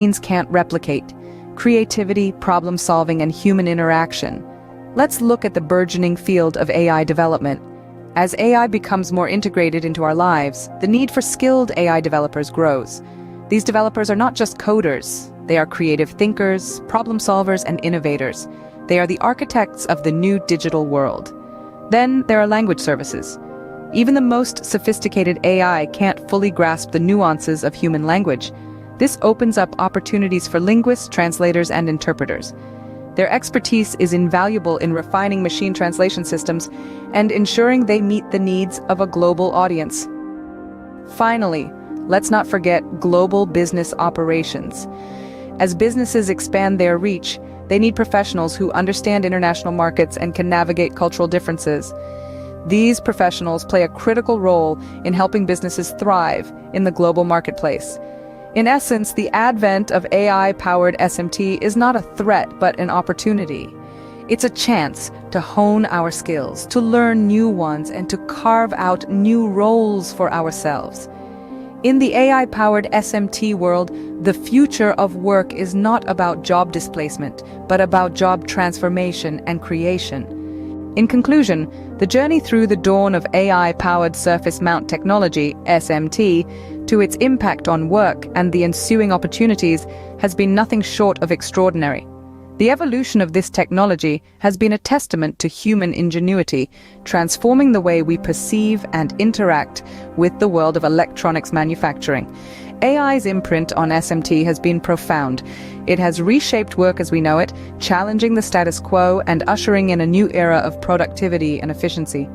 can't replicate: creativity, problem-solving, and human interaction. Let's look at the burgeoning field of AI development. As AI becomes more integrated into our lives, the need for skilled AI developers grows. These developers are not just coders. They are creative thinkers, problem solvers, and innovators. They are the architects of the new digital world. Then there are language services. Even the most sophisticated AI can't fully grasp the nuances of human language. This opens up opportunities for linguists, translators, and interpreters. Their expertise is invaluable in refining machine translation systems and ensuring they meet the needs of a global audience. Finally, let's not forget global business operations. As businesses expand their reach, they need professionals who understand international markets and can navigate cultural differences. These professionals play a critical role in helping businesses thrive in the global marketplace. In essence, the advent of AI-powered SMT is not a threat but an opportunity. It's a chance to hone our skills, to learn new ones, and to carve out new roles for ourselves. In the AI-powered SMT world, the future of work is not about job displacement, but about job transformation and creation. In conclusion, the journey through the dawn of AI-powered surface mount technology, SMT, to its impact on work and the ensuing opportunities has been nothing short of extraordinary. The evolution of this technology has been a testament to human ingenuity, transforming the way we perceive and interact with the world of electronics manufacturing. AI's imprint on SMT has been profound. It has reshaped work as we know it, challenging the status quo and ushering in a new era of productivity and efficiency.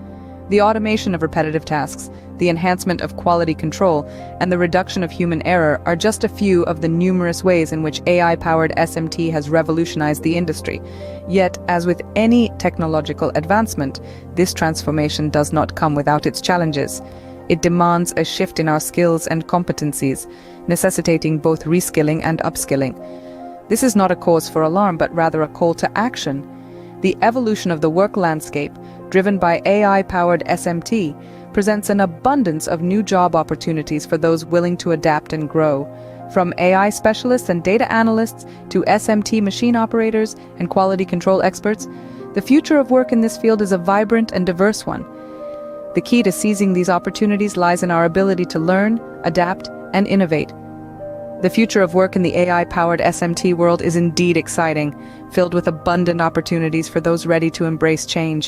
The automation of repetitive tasks, the enhancement of quality control, and the reduction of human error are just a few of the numerous ways in which AI-powered SMT has revolutionized the industry. Yet, as with any technological advancement, this transformation does not come without its challenges. It demands a shift in our skills and competencies, necessitating both reskilling and upskilling. This is not a cause for alarm, but rather a call to action. The evolution of the work landscape, driven by AI-powered SMT, presents an abundance of new job opportunities for those willing to adapt and grow. From AI specialists and data analysts to SMT machine operators and quality control experts, the future of work in this field is a vibrant and diverse one. The key to seizing these opportunities lies in our ability to learn, adapt, and innovate. The future of work in the AI-powered SMT world is indeed exciting, filled with abundant opportunities for those ready to embrace change.